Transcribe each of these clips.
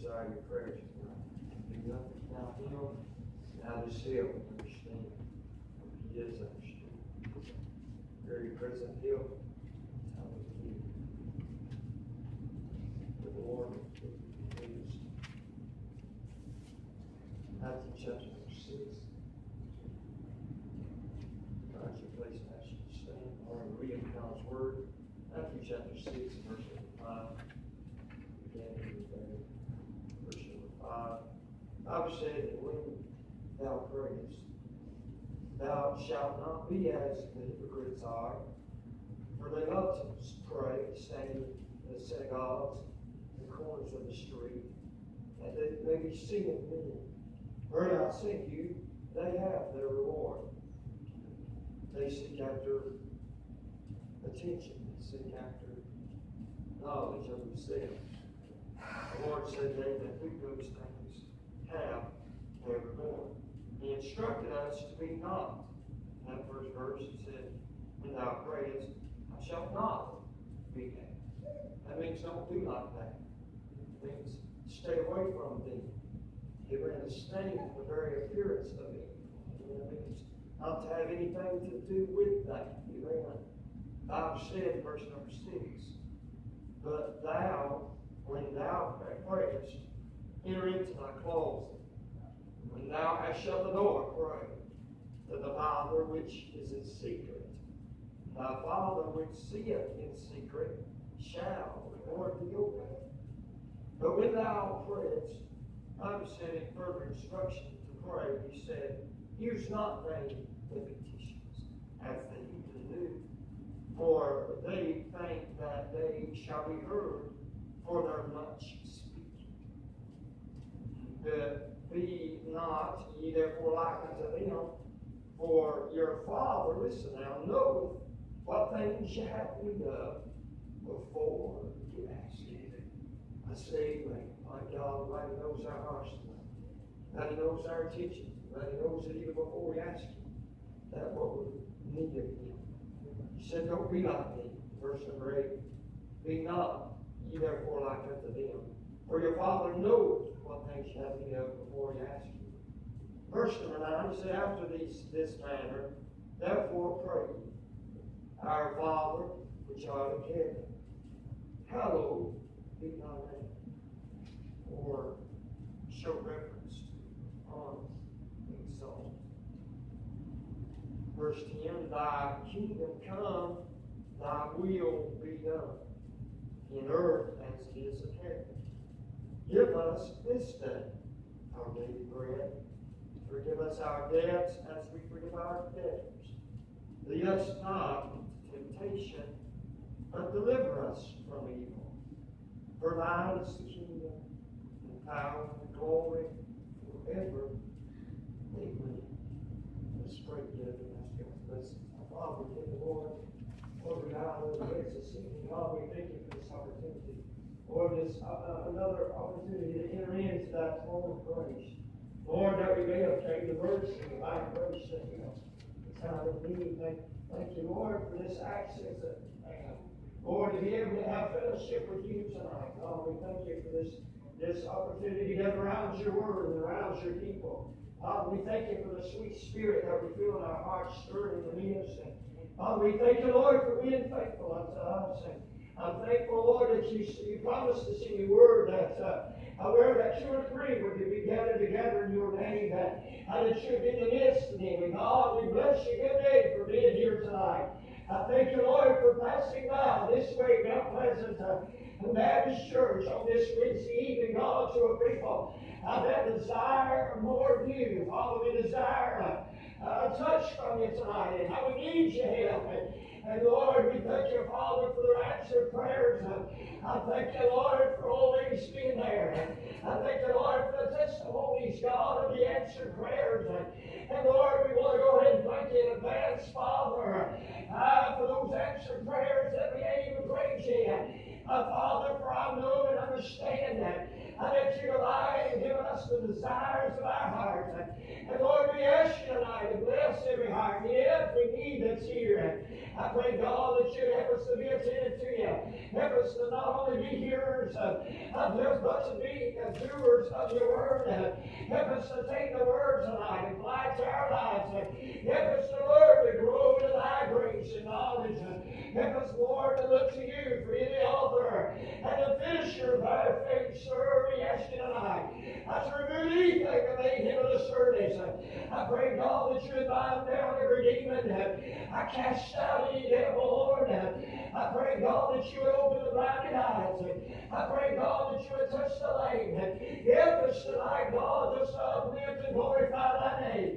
desire your prayers tonight. Do nothing without Him. Now just help and understand. He is understood. Very present help. Hallelujah. The Lord is. Matthew chapter 6. God, your place and ask you to stand. Or read God's Word. Matthew chapter 6, verse 5. Beginning with verse number 5. The Bible said that when thou prayest, thou shalt not be as the hypocrites are, for they love to pray, standing in the synagogues, in the corners of the street, and that they be seen of men. Verily I say to you, they have their reward. They seek after attention, they seek after knowledge of themselves. The Lord said they that do those things have their reward. He instructed us to be not. In that first verse, he said, when thou prayest, thou shalt not be that. That means don't do like that. It means stay away from them. It means abstain from the very appearance of it. It means not to have anything to do with that. Amen. The Bible said in verse number 6, but thou, when thou prayest, enter into thy closet. When thou hast shut the door, pray to the Father which is in secret. Thy Father which seeth in secret shall reward thee openly. But when thou prayest, the Bible said in further instruction to pray, he said, use not vain repetitions, as the heathen do, for they think that they shall be heard for their much speaking. Be not ye therefore like unto them, for your Father, listen now, knoweth what things ye have need of before you ask Him. I say, my God, that He knows our hearts tonight, that He knows our intentions, that He knows it even before we ask Him, that what we need of Him. He said, don't be like me. Verse number 8, be not ye therefore like unto them, for your Father knoweth what things you have need of before you ask Him. Verse number 9, he said, after this manner, therefore pray ye, our Father which art in heaven, hallowed be thy name. Or show reverence to, honor, exalt. Verse 10, thy kingdom come, thy will be done, in earth as it is in heaven. Give us this day our daily bread. Forgive us our debts as we forgive our debtors. Lead us not into temptation, but deliver us from evil. For thine is the kingdom, and power, and glory, forever. Amen. Let's pray together and ask God to bless us. Our Father, we give the Lord, Lord, God, Lord, grace this evening. God, we thank you for this opportunity. Lord, this another opportunity to enter into that throne of grace. Lord, that we may obtain the mercy of thy grace that we have. Time of need. Thank you, Lord, for this access that I have. Lord, to be able to have fellowship with you tonight. God, we thank you for this opportunity to gather around your word and around your people. God, we thank you for the sweet spirit that we feel in our hearts stirring within us. God, we thank you, Lord, for being faithful unto us. And I'm thankful, Lord, that you promised us in your word that where that 2 or 3 were to be gathered together in your name, that you would be in the midst of them. And God, we bless you good day for being here tonight. I thank you, Lord, for passing by this way, Mount Pleasant Baptist Church on this Wednesday evening, God, to a people that desire more of you. Father, we desire a touch from you tonight, and how we need your help. And Lord, we thank you, Father, for their answered prayers. I thank you, Lord, for always being there. I thank you, Lord, for the testimonies, God, of the answered prayers. And Lord, we want to go ahead and thank you in advance, Father, for those answered prayers that we ain't even prayed yet. Father, for I know and understand that you delight in giving us the desires of our hearts. And Lord, we ask you tonight to bless every heart and every need that's here. I pray, God, that you help us to be attentive to you. Help us to not only be hearers of Help us to be doers of your word. Help us to take the word tonight and apply it to our lives. Help us, Lord, to grow to thy grace and knowledge. Help us, Lord, to look to you for the author and the finisher of our faith. Sir, we ask you tonight to remove anything that may hinder the service. I pray, God, that you would bind down every demon. I cast out any devil, Lord. I pray, God, that you would open the blinded eyes. I pray, God, that you would touch the lame. Help us tonight, God, just to uplift and glorify thy name.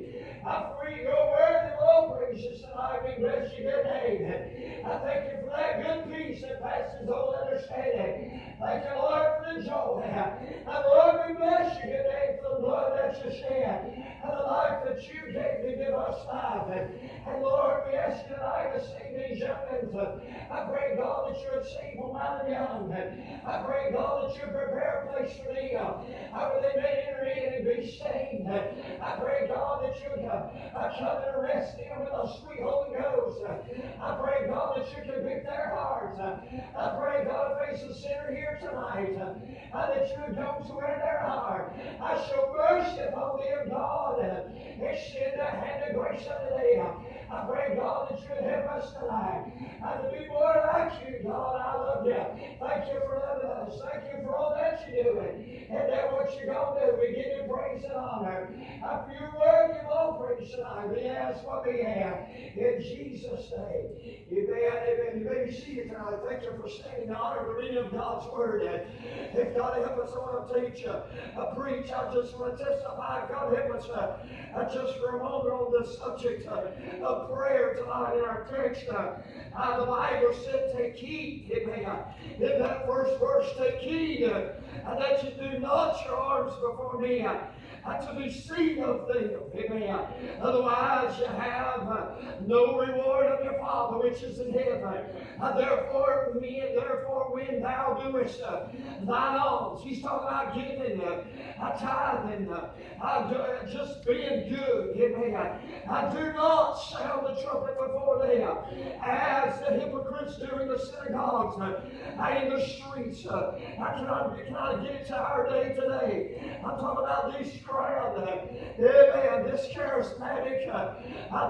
I pray your word and all praises tonight. We bless your good name. I thank you for that good peace that passes all understanding. Thank you, Lord, for the joy. And Lord, we bless your good name for the blood that you shed and the life that you gave to give us life. And Lord, we ask you tonight to save these young men. I pray, God, that you would save them out of the young. I pray, God, that you would prepare a place for them where they may enter in and be saved. I pray, God, that you would come and arrest them with the sweet Holy Ghost. I pray, God, that you convict their hearts. I pray, God, face the sinner here tonight, that you would go to where they are. I show mercy upon them, God, extend a hand of grace unto them. I pray, God, that you would help us tonight to be more like you, God. I love you. Thank you for loving us. Thank you for all that you're doing. And that what you're going to do, we give you praise and honor. For your word, give all praise tonight. We ask what we have. In Jesus' name. Amen. You may be seated tonight. Thank you for standing in honor of the reading of God's word. If God help us, I want to teach, preach. I just want to testify. God help us just for a moment on the subject of prayer tonight in our text. The Bible said, take heed. Amen. In that first verse, take heed that you do not your arms before me to be seen of them. Amen. Otherwise, you have no reward of your Father which is in heaven. Therefore, when thou doest thine alms, he's talking about giving, tithing, just being good. Amen. Do not sound the trumpet before them, as the hypocrites do in the synagogues and in the streets. Can I get it to our day today? I'm talking about these crowd. Amen. This charismatic,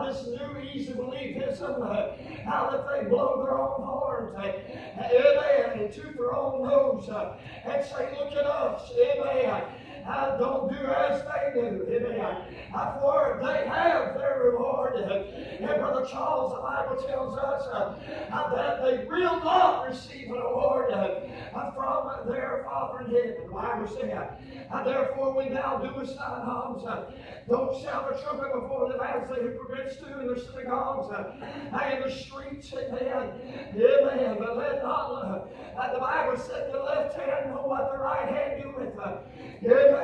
this new easy believism, how that they blow their own horns, amen, and toot their own nose, and say, look at us, amen. Don't do as they do. Amen. For they have their reward. And Brother Charles, the Bible tells us that they will not receive an award from their Father in heaven. The Bible said, therefore, when thou doest thine alms, don't sound the trumpet before them as the hypocrites do in the synagogues and in the streets. Amen. Amen. But let not, the Bible said, the left hand know what the right hand doeth. Amen.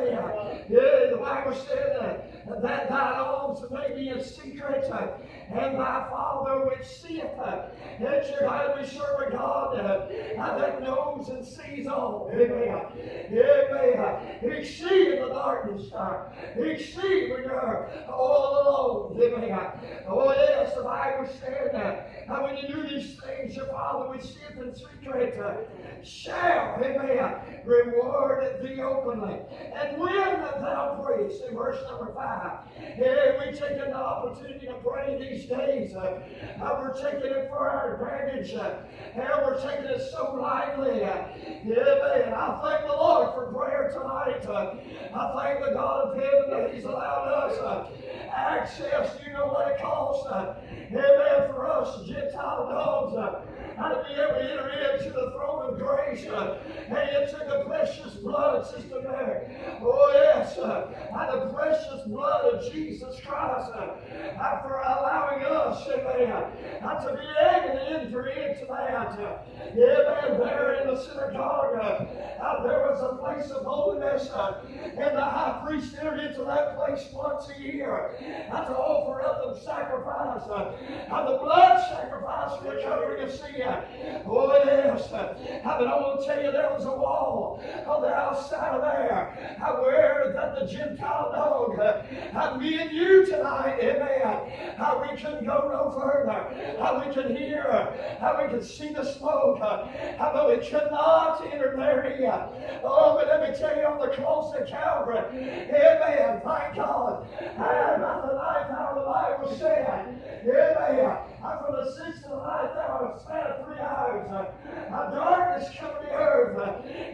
Yeah, the Bible said that thine alms may be in secret, and thy Father which seeth, that you have to be sure of God that knows and sees all. Amen. Amen. He sees in the darkness. He sees when you're all alone. Amen. Oh yes, the Bible said that when you do these things, your Father which seeth in secret shall, amen, reward thee openly. And when thou prayest, in verse number 5, we take an opportunity to pray these days. We're taking it for our advantage. And we're taking it so lightly. Amen. I thank the Lord for prayer tonight. I thank the God of heaven that He's allowed us access. You know what it costs. Amen. For us Gentile dogs. To be able to enter into the throne of grace and into the precious blood, Sister Mary. Oh, yes. The precious blood of Jesus Christ for allowing us, amen, to be able to enter into that. Amen. There in the synagogue, there was a place of holiness, and the high priest entered into that place once a year to offer up the sacrifice, the blood sacrifice for the covering of sin. Oh, yes. But I want to tell you, there was a wall on the outside of there, where that the Gentile dog, me and you tonight, amen, how we can go no further, how we can hear, how we can see the smoke, how we cannot enter there yet. Oh, but let me tell you, on the cross of Calvary, amen, thank God, about the ninth hour the Bible said, amen, from the sixth to the ninth hour, a span of 3 hours, darkness covered the earth.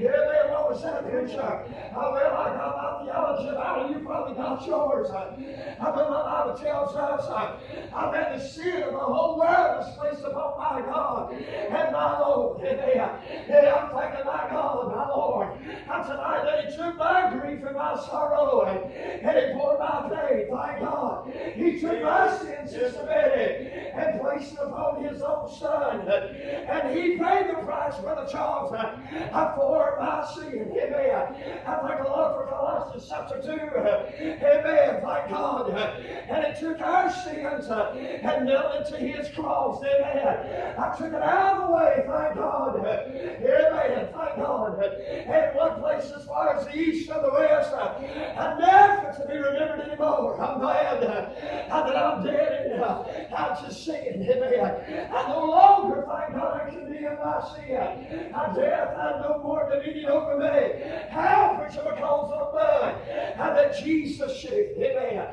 Amen, what was that picture? Well, I got my theology about it, you probably got yours. But my Bible tells us, that the sin of the whole world is placed upon my God and my Lord. Amen. Yeah, I'm thanking my God, my Lord. And tonight that He took my grief and my sorrow and He bore my pain. Thank God. He took my sins, Sister Betty, and placed it upon His own Son. And He paid the price, Brother Charles, for my sin. Amen. I thank the Lord for Colossians chapter 2. Amen. Thank God. And it took our sins and nailed it to His cross. Amen. I took it out of the way. Thank God. Amen. Thank God. And one place as far as the east and the west, and never to be remembered anymore. I'm glad that I'm dead and I'm just sin. Amen. I no longer, thank God, I can be in my sin. I death had no more dominion over me. How? Preacher, because of the blood and that Jesus shed. Amen.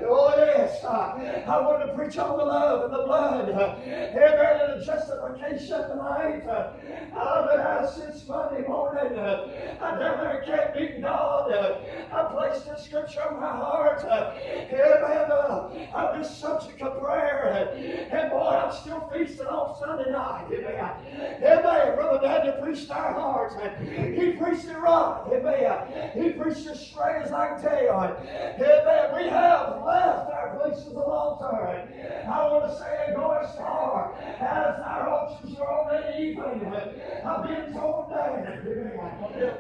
Oh, yes. I want to preach on the love and the blood. Amen. And the justification tonight. I've been out since Monday morning. I never kept meeting God. I placed the scripture on my heart. Amen. Of this subject of prayer. And boy, I'm still feasting on Sunday night. Amen. Amen. Brother Daniel preached our hearts. He preached it right. Amen. He preached it straight as I can tell you. Amen. We have left our places of altar. I want to say, go as far as our altars are already even. I've been torn down.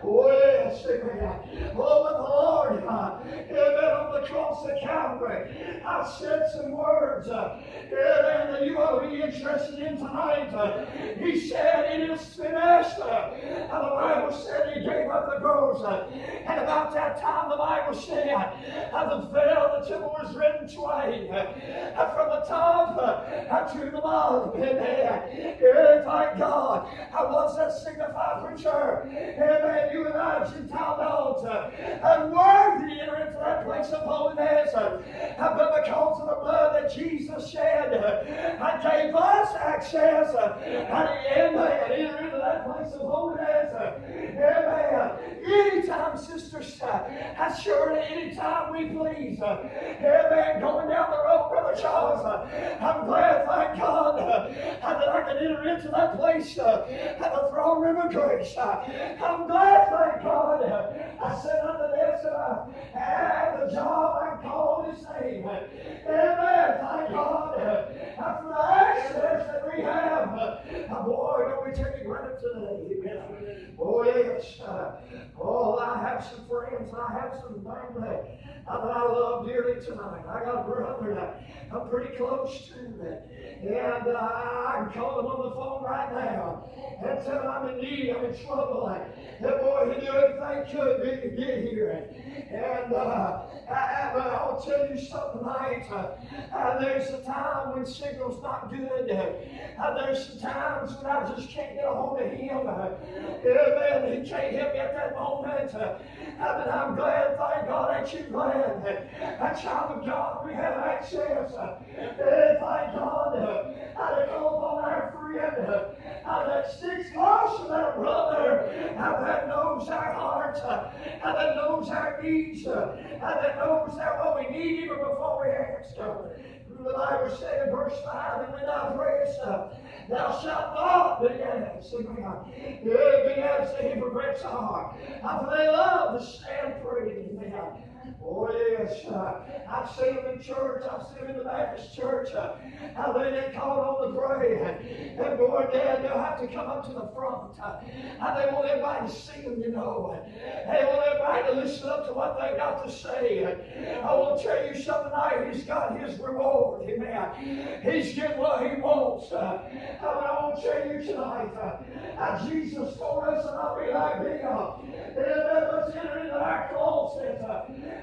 Oh, yes. Amen. Oh, but the Lord, amen, on the cross of Calvary, I said some words, amen, that you ought to be interested in tonight. He said, it is finished. And the Bible said He gave up the ghost. And about that time, the Bible said, the veil of the temple was rent twain. From the top to the bottom. Amen. Thank God. What's that signify, preacher? Amen. You and I, Gentile dogs, unworthy to enter into that place of holiness. But because of the blood that Jesus shed, gave us access. And enter into that place of holiness. Amen. Anytime, sisters, surely anytime we please. Amen. Going down the road, Brother Charles, I'm glad, thank God, that I can enter into that place at the throne room of grace. I'm glad, thank God, I said unto this, at the job I called His name. Amen. Thank God for the access that we have. Boy, don't we take it granted today. Amen. Oh, yes. Oh, I have some friends. I have some family that I love dearly tonight. I got a brother that I'm pretty close to. And I can call him on the phone right now and tell him I'm in need, I'm in trouble. That boy, he do everything he could to get here. And I'll tell you something tonight. There's a time when signal's not good. There's some times when I just can't get a hold of Him. Amen. He can't help me at that moment. But I'm glad, thank God, ain't you glad? A child of God, we have access. Thank God. I call upon our friend that sticks close to that brother that knows our heart, that knows our needs, that knows what we need even before we ask. The Bible said in verse 5, and when thou prayest, thou shalt not be asked. Be asked the hypocrites are, for they love to stand praying. Oh, yes. I've seen them in church. I've seen them in the Baptist church. How they get called on to pray. And boy, Dad, they'll have to come up to the front. How they want everybody to see them, you know. They want everybody to listen up to what they got to say. I want to tell you something tonight. He's got his reward. Amen. He's getting what he wants. I want to tell you tonight. Jesus told us not be like them. Let's enter into our closet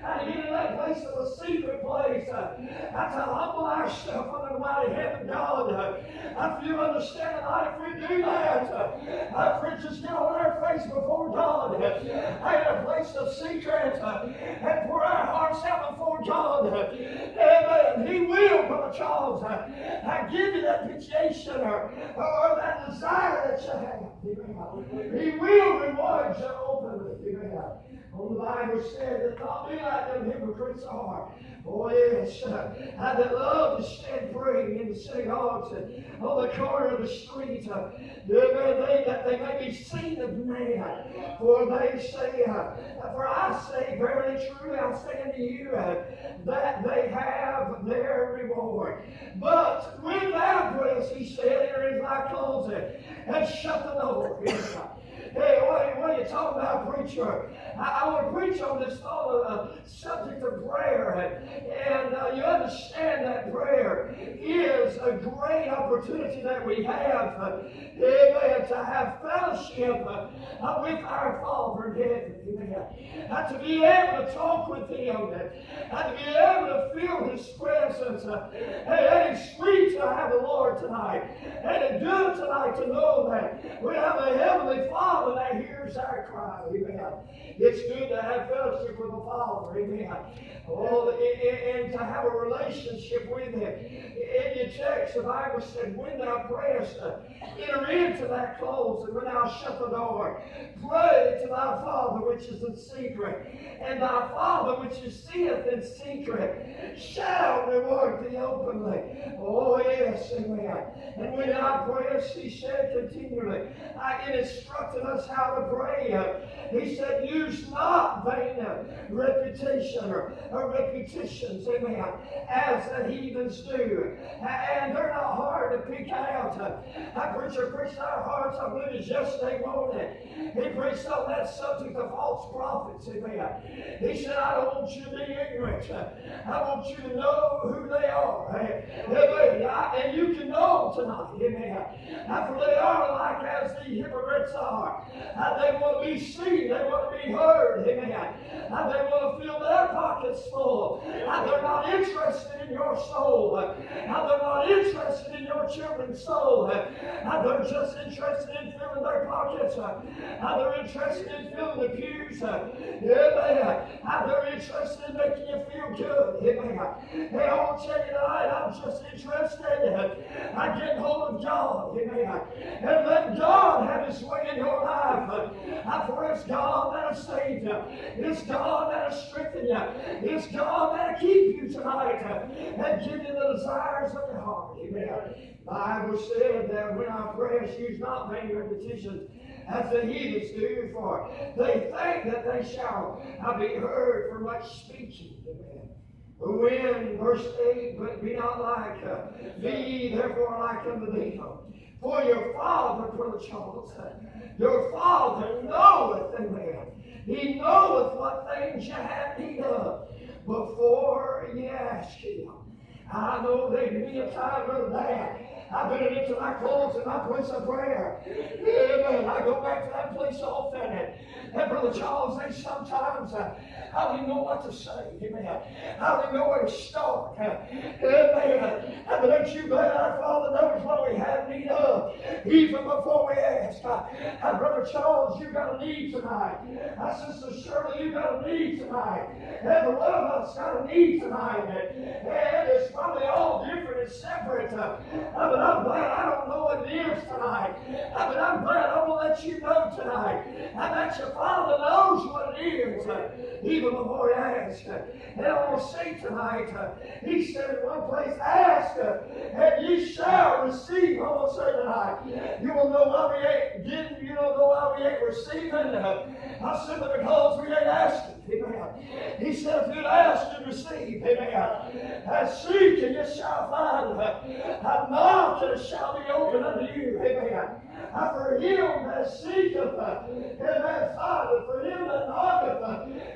and get in that place of a secret place and to humble ourselves under the mighty hand of God. If you understand tonight, if we do that, if we just get on our face before God and a place of secret and pour our hearts out before God, amen, He will, Brother Charles, give you that petition or that desire that you have. Amen. He will reward you openly. Amen. The Bible said that not be like them hypocrites are. Oh yes, that love to stand praying in the synagogues and on the corner of the street. That they may be seen of men. For they say, for I say, verily truly I say unto you, that they have their reward. But when thou prayest, he said, enter into thy closet and shut the door. Hey, what are you talking about, preacher? I want to preach on this subject of prayer. And you understand that prayer is a great opportunity that we have, amen, to have fellowship with our Father in heaven. Amen. To be able to talk with Him, and to be able to feel His presence. And it's sweet to have the Lord tonight. And it's good tonight to know that we have a Heavenly Father that hears our cry. Amen. It's good to have fellowship with the Father. Amen. Oh, and to have a relationship with Him. In your text, the Bible said, when thou prayest, enter into that closet, and when thou shut the door, pray to thy Father which is in secret, and thy Father which is seeth in secret shall reward thee openly. Oh, yes, amen. And when thou prayest, he said continually, it instructed us how to pray. He said, use not vain reputation or repetitions, amen, as the heathens do. And they're not hard to pick out. I preached our hearts, I believe it was yesterday morning. He preached on that subject of false prophets, amen. He said, I don't want you to be ignorant. I want you to know who they are. Amen. And you can know tonight, amen. For they are like as the hypocrites are. They want to be seen, they want to be heard, amen. They want to fill their pockets full. They're not interested in your soul. They're not interested in your children's soul. They're just interested in filling their pockets. They're interested in filling the pews. Amen. They're interested in making you feel good. Amen. Hey, I want to tell you tonight, I'm just interested in getting hold of God. Amen. And let God have His way in your life. For it's God that'll save you. It's God that'll strengthen you. It's God that'll keep you tonight and give you the desires of your heart. Amen. The Bible said that when I pray, use not vain repetitions as the heathens do, for they think that they shall be heard for much speaking. Amen. When, verse 8, but be not like, be ye therefore like unto them. For your Father, Brother Charles, your Father knoweth, amen. He knoweth what things you have need of before ye ask Him. I know there can be a time, Brother Dad, I've been into my closet, my place of prayer. Amen. I go back to that place often. And Brother Charles, they sometimes, I don't even know what to say. Amen. I don't even know where to start. Amen. But don't you glad our Father knows what we have need of, even before we ask. Brother Charles, you got a need tonight. Sister Shirley, you got a need tonight. Every one of us got a need tonight. And it's probably all different and separate. But I'm glad I don't know what it is tonight. But I'm glad I will let you know tonight that your Father knows what it years, even before he asked. And I want to say tonight, he said in one place, ask, and ye shall receive. I want to say tonight, you will know why we ain't getting, you don't know why we ain't receiving. I simply because we ain't asking. Amen. He said, if you'd ask, you'd receive. Amen. Seek, and you shall find. Knock, and it shall be opened unto you. Amen. For him that seeketh, amen, findeth. For him that knocketh,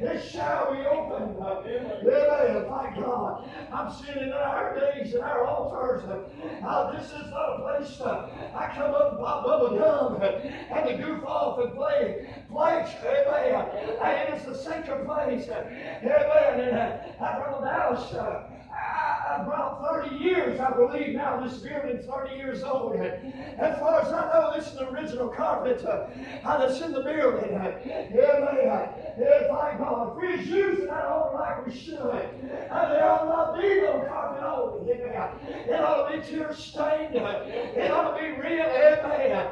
it shall be opened. Amen. Thank God. I'm seeing in our days, in our altars, this is not a place I come up and pop bubble gum and to goof off and play. Amen. And it's the sacred place. Amen. And Brother Dallas, about 30 years, I believe now, this building's 30 years old. And as far as I know, this is the original carpet that's in the building. Amen. Thank God. If we're using that on like we should, and there ought not be no carpet on it. It ought to be tear stained. It ought to be real. Amen.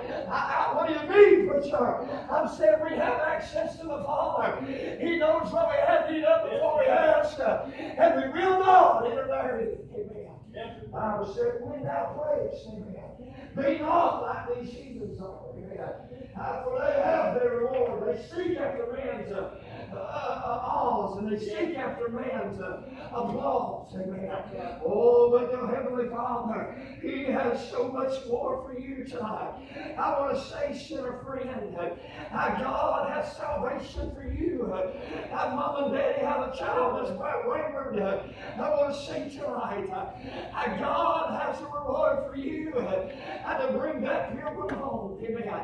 What do you mean, preacher? I'm saying we have access to the Father. He knows what we have need of before we ask. And we will not intermarry. Amen. The Bible said, when thou prayest, amen, be not like these heathens are. For they have their reward. They seek after man's applause, and they seek after man's applause. Amen. Oh, but the Heavenly Father, He has so much more for you tonight. I want to say, sinner friend, God has salvation for you. Mom and Daddy have a child that's quite wayward. I want to say tonight, God has a reward for you, and to bring that pilgrim home. Amen.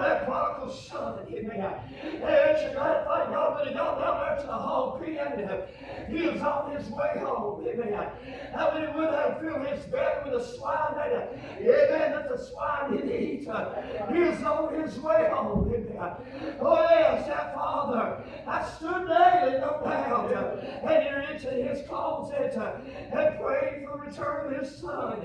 That prodigal son. Amen. And you got to thank God when he got down there to the hog pen, he was on his way home. Amen. How many would have filled his belly with the swine that, amen, that the swine did eat? He was on his way home. Amen. Oh yes, that father, I stood daily, no doubt, and entered into his closet and prayed for the return of his son.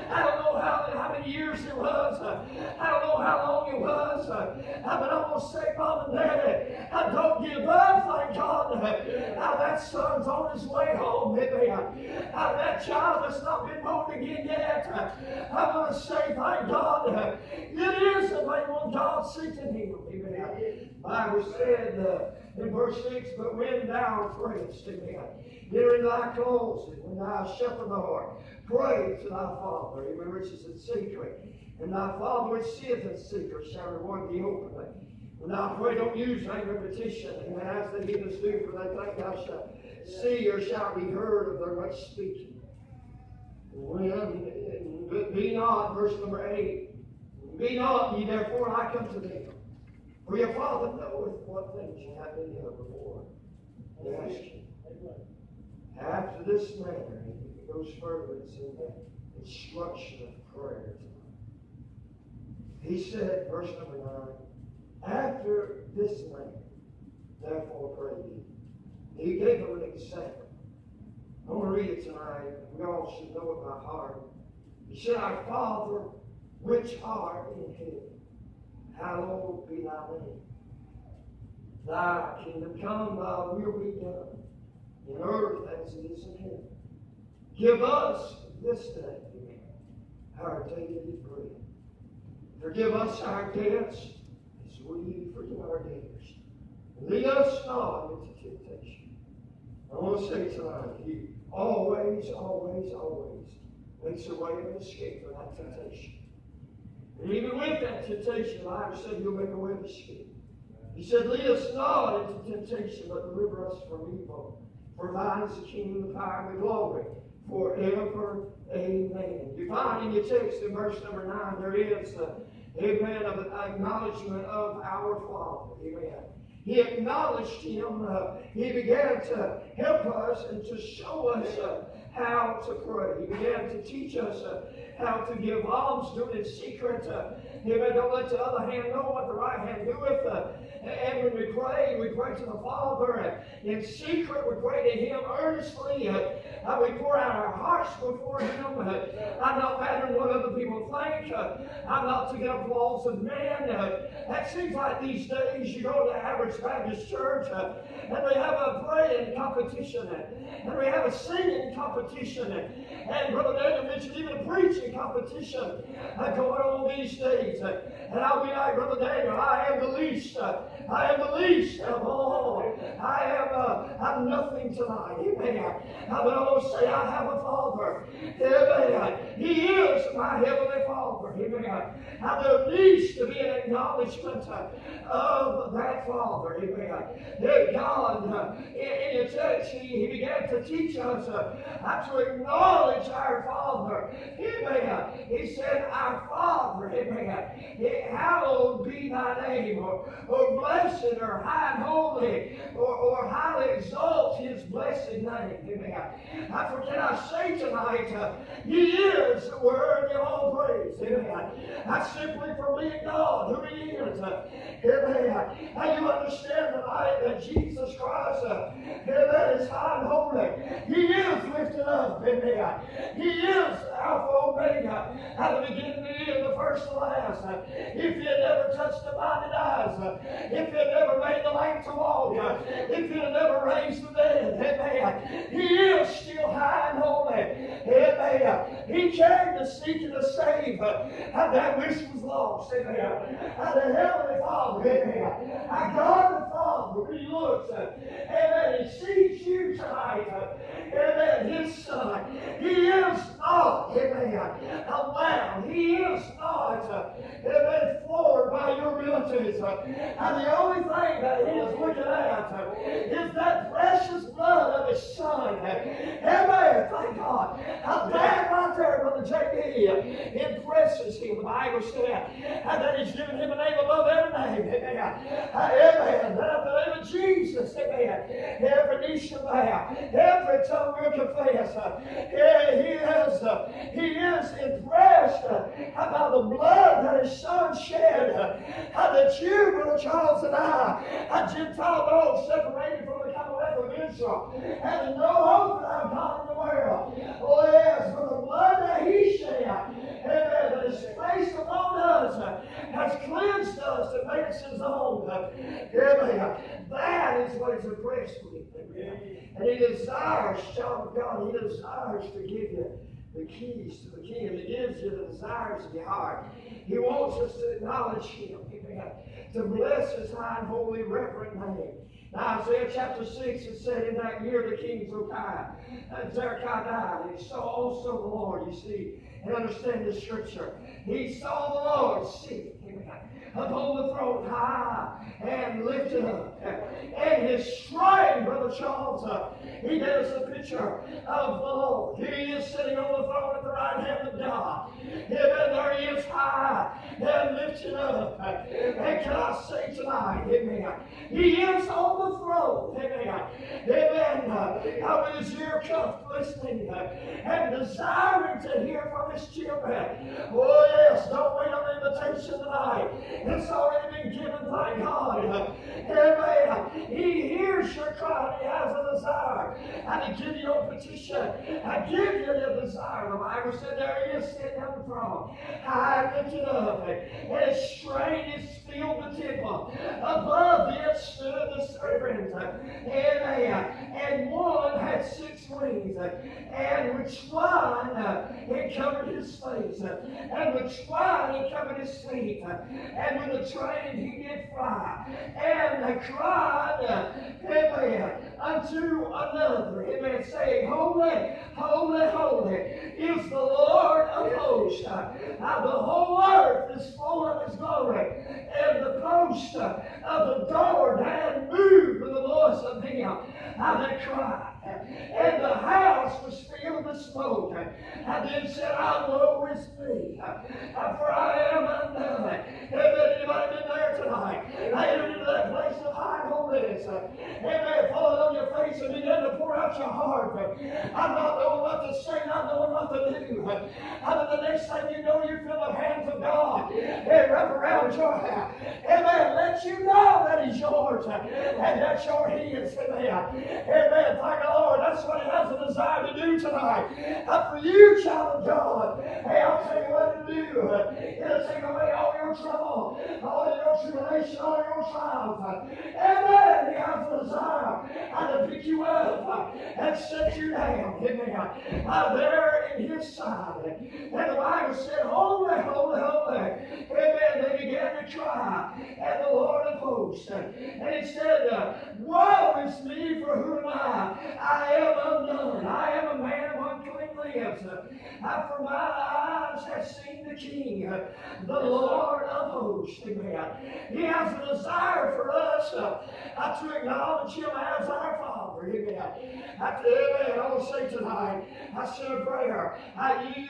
I don't know how many years it was. I don't know how long it was. But I'm going to say, Mom and Daddy, don't give up. Thank God. That son's on his way home. Amen. That child that's not been born again yet. I'm going to say, thank God. It is available. God seeking him. Amen. The Bible said in verse 6, but when thou prayest, amen, enter in thy closet, when thou shut the door, pray to thy Father, amen, which is in secret. And thy Father which seeth in secret shall reward thee openly. When thou pray, don't use vain repetition, amen, as the heathens do, for they think thou shalt see or shalt be heard of their much speaking. But be not, verse number 8, be not ye therefore I come to thee. For your Father knoweth what things you have need of before they ask you. After this manner, it goes further, it's in the instruction of prayer. He said, verse number 9, after this manner, therefore pray ye. He gave them an example. I want to read it tonight. We all should know it by heart. He said, our Father, which art in heaven, hallowed be thy name. Thy kingdom come, thy will be done, in earth as it is in heaven. Give us this day our daily bread. Forgive us our debts as we forgive our debtors. Lead us not into temptation. I want to say tonight, He always, always, always makes a way of escape from that temptation. And even with that temptation, the Bible said He'll make a way of escape. He said, lead us not into temptation, but deliver us from evil. For thine is the kingdom, the power, and the glory, forever. Amen. You find in your text in verse number 9, there is, amen, of the acknowledgement of our Father. Amen. He acknowledged Him. He began to help us and to show us how to pray. He began to teach us how to give alms, do it in secret. Amen. Don't let the other hand know what the right hand doeth. And when we pray to the Father. In secret, we pray to Him earnestly. We pour out our hearts before Him. I'm not mattering what other people think. I'm not to get applause of men. That seems like these days you go to the average Baptist church and we have a praying competition and we have a singing competition and Brother Daniel mentioned even a preaching competition going on these days. And I'll be like Brother Daniel, I am the least. I am the least of all. I'm nothing tonight. Amen. But I want to say I have a Father. Amen. He is my Heavenly Father. Amen. And there needs to be an acknowledgement of that Father. Amen. That God, in His church, He began to teach us how to acknowledge our Father. Amen. He said, our Father. Amen. Hallowed be thy name. Or blessed or high and holy. Or highly exalt His blessed name. Amen. For can I say tonight, He is worthy of all praise. Amen. That's simply for being God, who He is. Amen. And you understand tonight that Jesus Christ, amen, is high and holy. He is lifted up. Amen. He is Alpha Omega, at the beginning, the end, the first and last. If He had never touched the blinded eyes, if He had never made the lame to walk, if He had never raised the dead, amen, He is still high and holy. Amen. He came to seek and to save, and that which was lost. Amen. And the Heavenly Father, amen, our God the Father, when He looks, amen, He sees you tonight, amen, His Son. He is not, amen, allowed. He is not, amen, floored by your abilities. And the only thing that He is looking at is that precious blood of His Son. Amen. Thank God. And that right there, Brother J.D., impresses Him. The Bible said, and that He's given Him a name above every name. Amen. Amen. That at the name of Jesus, amen, every knee shall bow, every tongue will confess. He is impressed by the blood that His Son shed, and that you, Brother Charles, and I, a Gentile dogs separated from the Commonwealth of Israel, having no hope without God in the world. Oh yes, for the blood that He shed, amen, that is placed upon us, has cleansed us and made us His own. Amen. That is what is impressed with. Amen. And He desires, child of God, He desires to give you the keys to the kingdom. He gives you the desires of your heart. He wants us to acknowledge Him. Amen. To bless His high and holy reverent name. Now, Isaiah chapter 6, it said, in that year the king Zedekiah died, and he saw also the Lord, you see, and understand the scripture. He saw the Lord sitting upon the throne high and lifted up. And His shrine, Brother Charles, he gives a picture of the Lord. He is sitting on the throne at the right hand of God. Amen. There He is high and lifted up. And can I say tonight, amen, He is on the throne. Amen. Amen. With His ear cuffed, listening and desiring to hear from His children. Oh yes, don't wait on the invitation tonight. It's already been given by God. Amen. He hears your cry. He has a desire. And He gives you a petition. I give you the desire. The Bible said there He is sitting on the throne. High and lifted up. And His train is filled the temple. Above it stood the serpent. Amen. And one had 6 wings. And with swine it covered His face. And with swine it covered His feet. And with the train He did fly. And they cried, amen, unto another. Amen. Saying, Holy, holy, holy is the Lord of hosts. Now the whole earth is full of His glory. And the post of the door had moved with the voice of Him. How they cried. And the house was filled with smoke. And then said, woe is me, for I am undone. Anybody been there tonight? I entered into that place of high holiness. Amen. Falling on your face and began to pour out your heart. I'm not knowing what to say, not knowing what to do. And the next thing you know, you feel the hands of of God wrap around your house. Amen. Let you know that He's yours and that you're His. Amen. Amen. Thank the Lord. That's what He has a desire to do tonight. For you, child of God. Hey, I'll tell you what to do. It'll take away all your trouble, all your tribulation, all your trials. Amen. He has a desire to pick you up and set you down. Amen. There in His side. And the Bible said, holy, holy, holy. Amen. They began to cry. And the Lord of hosts. And He said, woe is me, for whom I am undone. I am a man of unclean lips. For my eyes have seen the King, the Lord of hosts. Amen. He has a desire for us to acknowledge Him as our Father. Amen. Amen. I want to say tonight, I said a prayer.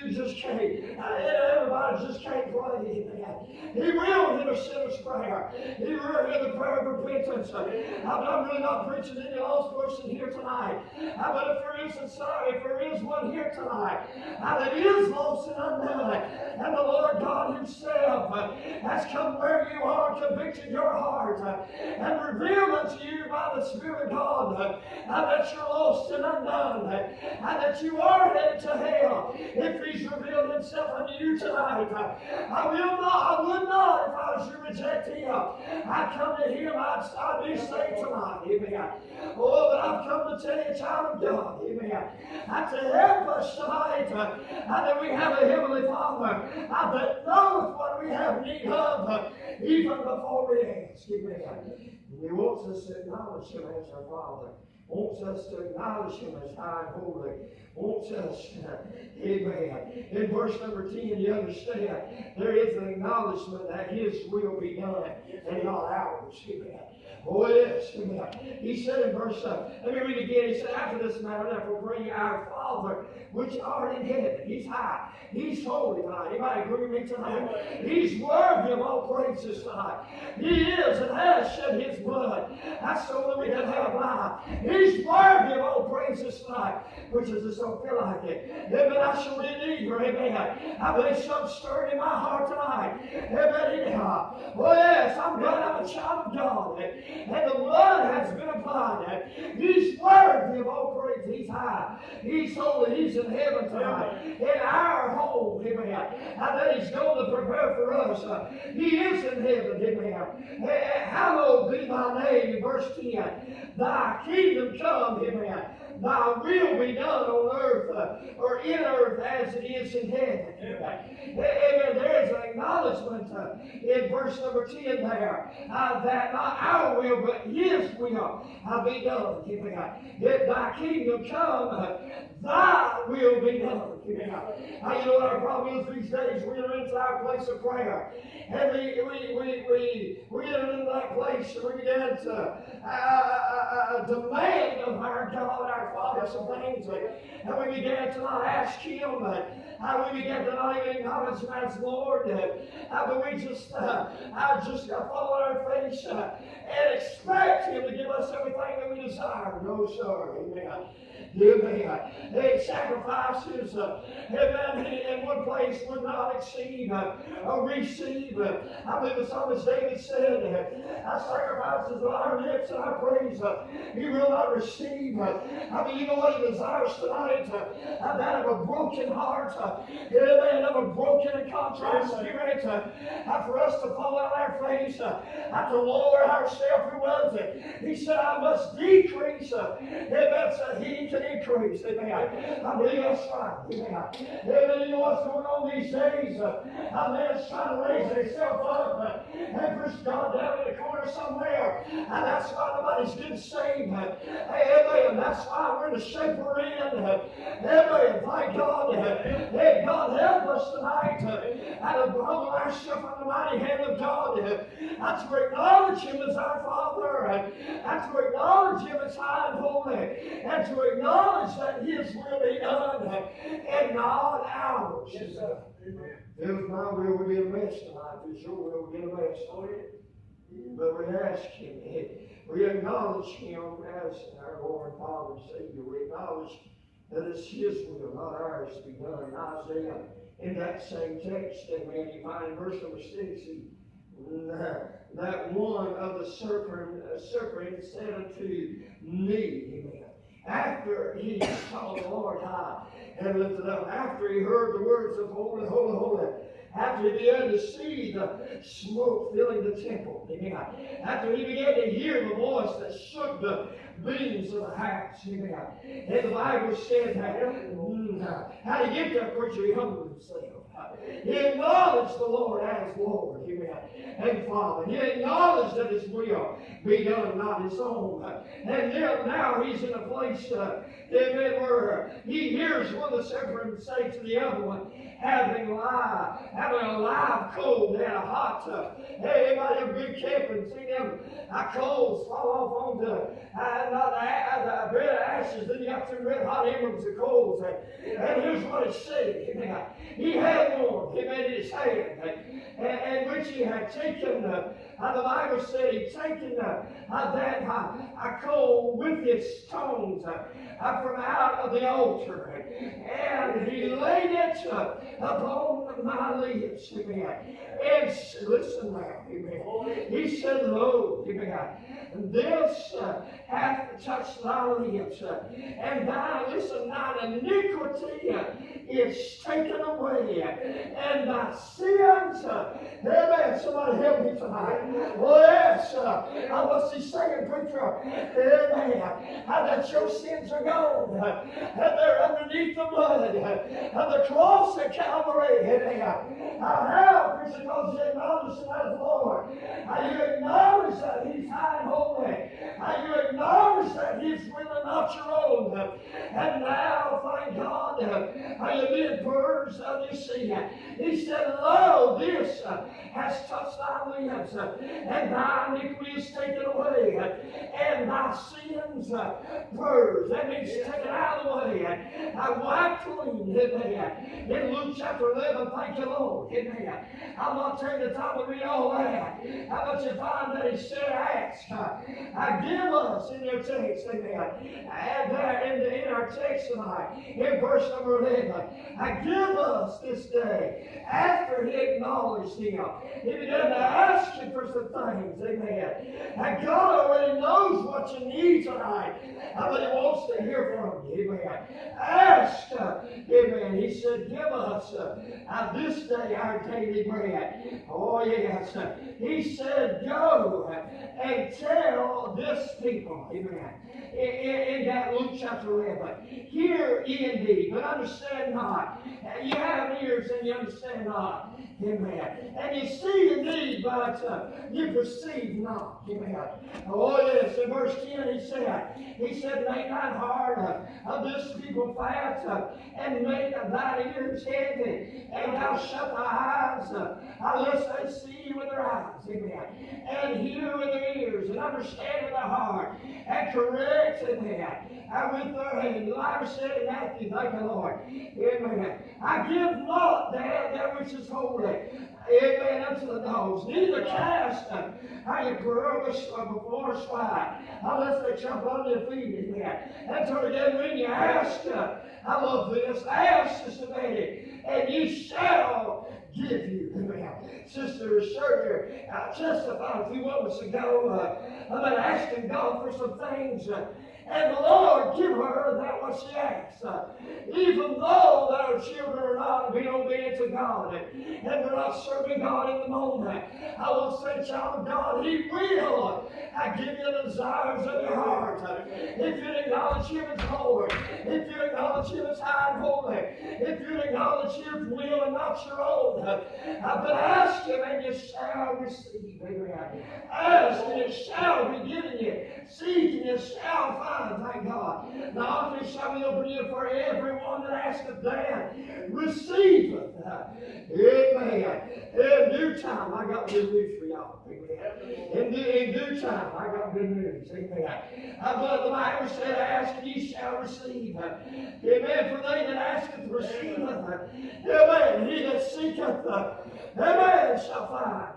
You just can't. Everybody just can't pray. Amen. He will hear a sinner's prayer. He will hear the prayer of repentance. I'm really not preaching to any lost person here tonight. But if there is one here tonight that is lost and undone, and the Lord God Himself has come where you are, convicted your heart, and revealed unto you by the Spirit of God that you're lost and undone, and that you are headed to hell. If He's revealed Himself unto you tonight, I would not, if I was you, reject Him. I come to Him, I'd be saved tonight. Amen. Oh, but I've come to tell you, child of God, amen, to help us tonight, that we have a Heavenly Father that knoweth what we have need of, even before we ask. Amen. He wants us to acknowledge Him as our Father. Wants us to acknowledge Him as high and holy. Wants us, amen. In verse number 10, you understand, there is an acknowledgement that His will be done and not ours. Amen. Oh, yes. Amen. He said in verse, let me read again. He said, after this matter, therefore bring our Father, which art in heaven. He's high. He's holy tonight. Anybody agree with me tonight? He's worthy of all praises tonight. He is and has shed His blood. That's so that we can have life. He's worthy of all praises tonight. Which is just don't feel like it. Amen. I sure did either. Amen. I believe something stirred in my heart tonight. Amen. Oh, yes. I'm glad I'm a child of God. And the blood has been applied. He's worthy of all praise. He's high. He's holy. He's in heaven tonight. In our home. Amen. And that He's going to prepare for us. He is in heaven. Amen. Hallowed be Thy name. In verse 10. Thy kingdom come. Amen. Thy will be done on earth or in earth as it is in heaven. Amen. There is an acknowledgement in verse number 10 there that not our will but His will be done. Amen. Let Thy kingdom come, Thy will be done. Amen. You know what our problem is these days? We enter into our place of prayer. And we enter into that place and we begin to demand of our God, our Father, some things. And we began to not ask Him. We began to not even acknowledge Him as Lord. But we just fall on our face and expect Him to give us everything that we desire. No, sir. Amen. Amen. Sacrifices, amen, in one place would not exceed or receive. I believe the psalmist David said, our sacrifices of our lips and our praise, He will not receive. I mean, you know what He desires tonight? That of a broken heart, amen, of a broken and contrite spirit, for us to fall on our face, to lower ourselves. Who was it? He said, I must decrease, amen, so He can increase. Amen. I believe that's right. Amen. Amen. You know what's going on these days? A man's trying to raise himself up and push God down in the corner somewhere. And that's why nobody's getting saved. Amen. That's why we're in the shape we're in. Amen. Thank God. Hey, God help us tonight and to humble ourselves on the mighty hand of God and to acknowledge Him as our Father and to acknowledge Him as high and holy and to acknowledge that His will be done and not ours. Yes, sir. Amen. If my will will be a mess tonight, if your will will be a mess. But we ask Him, we acknowledge Him as our Lord and Father and Savior. We acknowledge that it's His will, not ours, to be done. In Isaiah, in that same text, amen, you find verse number 6, that one of the serpent said unto me, amen, after he saw the Lord high and lifted up, after he heard the words of holy, holy, holy, after he began to see the smoke filling the temple, amen, after he began to hear the voice that shook the beams of the house, amen, and the Bible said that, how to get that preacher, he humbled himself. He acknowledged the Lord as Lord, amen, and Father. He acknowledged that His will be done, not His own. And now He's in a place, amen, where He hears one of the servants say to the other one, having a live coal and a hot tub. Hey, anybody ever been camping? See them coals fall off onto the bed of ashes, then you got some red hot embers of coals. And here's what it said. He had one, in his hand, and which he had taken, the Bible said he'd taken that coal with its stones from out of the altar, and he laid it upon my lips, amen. And listen now, amen. He said, lo, amen, this hath touched thy lips, and thine iniquity is taken away, and thy sins, amen. Somebody help me tonight. Oh, yes. What's he saying, preacher? Amen. That your sins are gone, and they're underneath the blood of the cross at Calvary. Amen. How? Because you acknowledge that as Lord. You acknowledge that He's high and holy. You acknowledge that His will and not your own. And now, thank God, you been purged of your sin. He said, lo, this has touched thy lips, and thy iniquity is taken away, and thy sins purged. That means taken out of the way. I wiped clean, amen. In Luke chapter 11, thank you, Lord, amen. I'm not taking the time to read all that. How about you find that He said, ask, give us in your text, amen. And there in our text tonight, in verse number 11, give us this day, after He acknowledged Him. He began to ask Him for some things, amen. And God already knows what you need tonight, but He wants to hear from you, amen. Ask, amen. He said, give us this day our daily bread. Oh, yes. He said, go and tell this people, amen. In that Luke chapter 11, hear ye indeed, but understand not. You have ears and you understand not. Amen. And you see indeed, but you perceive not. Amen. Oh yes, in verse 10 he said, make thine heart of this people fat, and make thine ears heavy, and thou shut thy eyes, lest they see with their eyes. Amen. And hear with their ears, and understand with their heart, and correct, amen, with their hand. The Bible said in Matthew, thank the Lord, amen, I give not that which is holy, amen, unto the dogs, neither cast your pearl before swine, unless they jump on their feet, amen. That's what again, when you ask, I love this, ask, Sister Betty, and you shall give you. Amen. Sister Shirley testified a few moments ago about asking God for some things, and the Lord give her that what she asked. Even though that our children are not being obedient to God, and they're not serving God in the moment, I will say, child of God, He will give you the desires of your heart. If you acknowledge Him as Lord, if you acknowledge Him as high and holy, if you acknowledge His will and not your own, but ask Him and you shall receive. Amen. Ask and it shall be given you. Seek and you shall find. Thank God. The altar shall be open to you for everyone that asketh them. Receiveth. Amen. In due time, I got good news for y'all. Amen. In due time, I got good news. Amen. But the Bible said, ask and ye shall receive. Amen. For they that asketh receiveth. Amen. He that seeketh, amen, shall find.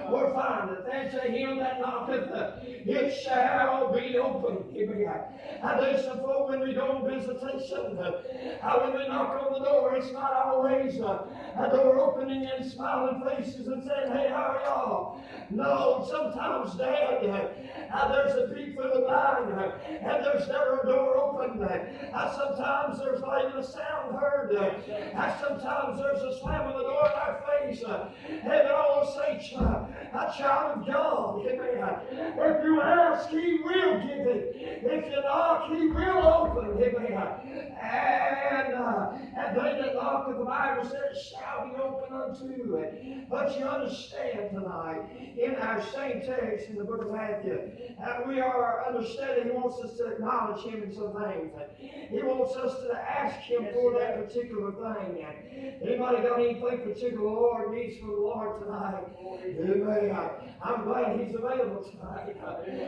Or findeth. And to him that knocketh, it shall be open. open. Amen. And there's some folk when we go on visitation, when we knock on the door, it's not always a door opening and smiling faces and saying, hey, how are y'all? No, sometimes, Dad, there's a peek through the blind, and there's never a door open. Sometimes there's not even a sound heard. Sometimes there's a slam of the door in our face. And I want to say, a child of God, amen. If you ask, He will give it. If you knock, He will open, amen. And they that knock, the Bible says, shall be open unto you. But you understand tonight, in our same text in the book of Matthew, we are understanding He wants us to acknowledge Him in some things. He wants us to ask Him for that particular thing. Anybody got anything particular the Lord needs from the Lord tonight? Amen. I'm glad He's available tonight.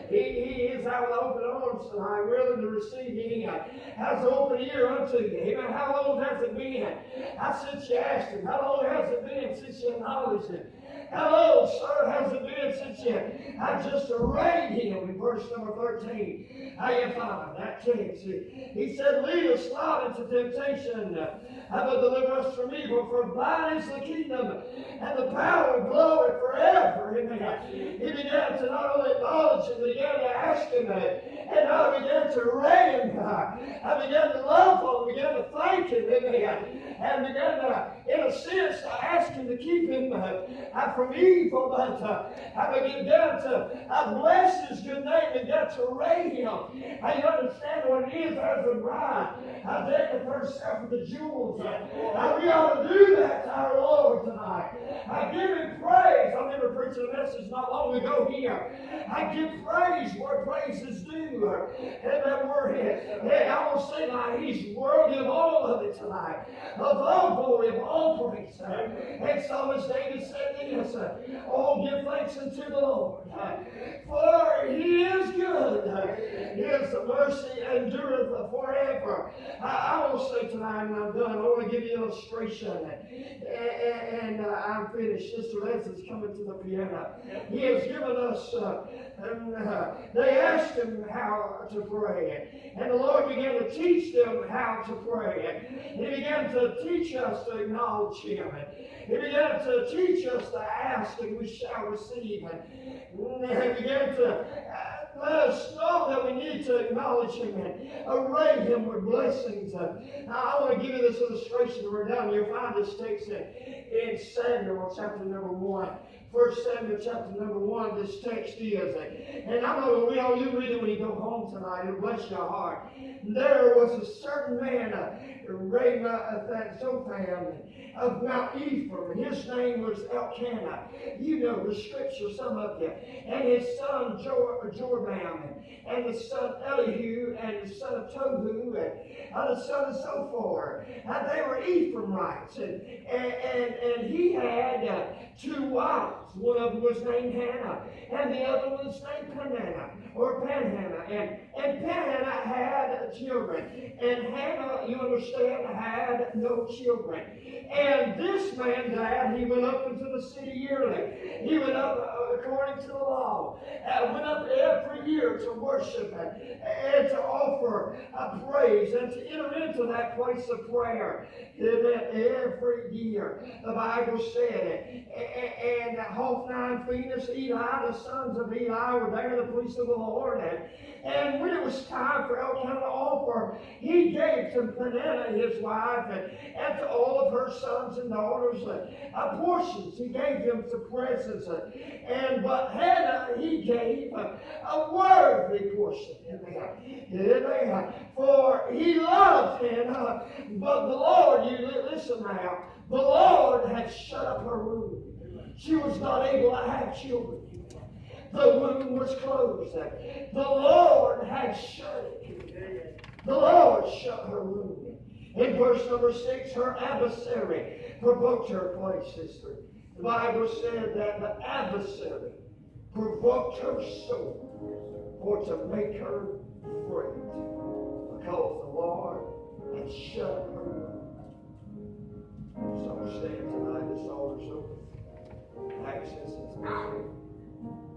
He is out with open arms tonight, willing to receive you. He has an open ear unto you. Amen. How long has it been? Since you asked Him. How long has it been since you acknowledged Him? How long, sir, has it been since you just arrayed Him in verse number 13? How you find that text? He said, lead us not into temptation, but deliver us from evil. For thine is the kingdom and the power and glory forever. Amen. He began to not only acknowledge Him, but began to ask Him that. And I began to array Him. I began to love Him. Began to thank Him. Amen. And began to, in a sense, to ask Him to keep Him from evil. But I began to bless His good name and got to array Him. I understand what it is as a bride. I decked herself with the jewels. We ought to do that to our Lord tonight. I give Him praise. I remember preaching a message not long ago here. I give praise where praise is due. And that word is. Hey, I want to say tonight, He's worthy of all of it tonight. Of all glory, of all praise. And Psalmist David said this, oh, give thanks unto the Lord. For He is good. His mercy endureth forever. I want to say tonight, and I'm done, I want to give you an illustration. And I'm finished. Sister Leslie's coming to the piano. He has given us, they asked Him how to pray. And the Lord began to teach them how to pray. He began to teach us to acknowledge Him. He began to teach us to ask and we shall receive. He began to let us know that we need to acknowledge Him and array Him with blessings. Now, I want to give you this illustration. We're done. You'll find this text in Samuel chapter number 1. 1 Samuel chapter number 1, this text is. And I'm going to read all you read it when you go home tonight. It'll bless your heart. There was a certain man, Zopham of Mount Ephraim, and his name was Elkanah. You know the scripture, some of you. And his son Joram, and the son Elihu, and the son of Tohu, and the son of Sophar. And they were Ephraimites. And he had 2 wives. One of them was named Hannah, and the other was named Peninnah, or Panhannah. And Panhannah had children, and Hannah, you understand, had no children. And this man died. He went up into the city yearly. He went up according to the law. Went up every year to worship and to offer praise and to enter into that place of prayer. Every year, the Bible said it. And Hophni and Phinehas, Eli, the sons of Eli, were there, the priests of the Lord. And when it was time for Elkanah to offer, he gave to Peninnah, his wife, and to all of her sons and daughters portions. He gave them to presents. But Hannah, he gave a worthy portion. Amen. For he loved Hannah, but the Lord, you listen now, the Lord had shut up her womb. She was not able to have children. The womb was closed. The Lord had shut it. The Lord shut her womb. In verse number 6, her adversary provoked her, place sister. The Bible said that the adversary provoked her soul for to make her great. Because the Lord had shut her womb.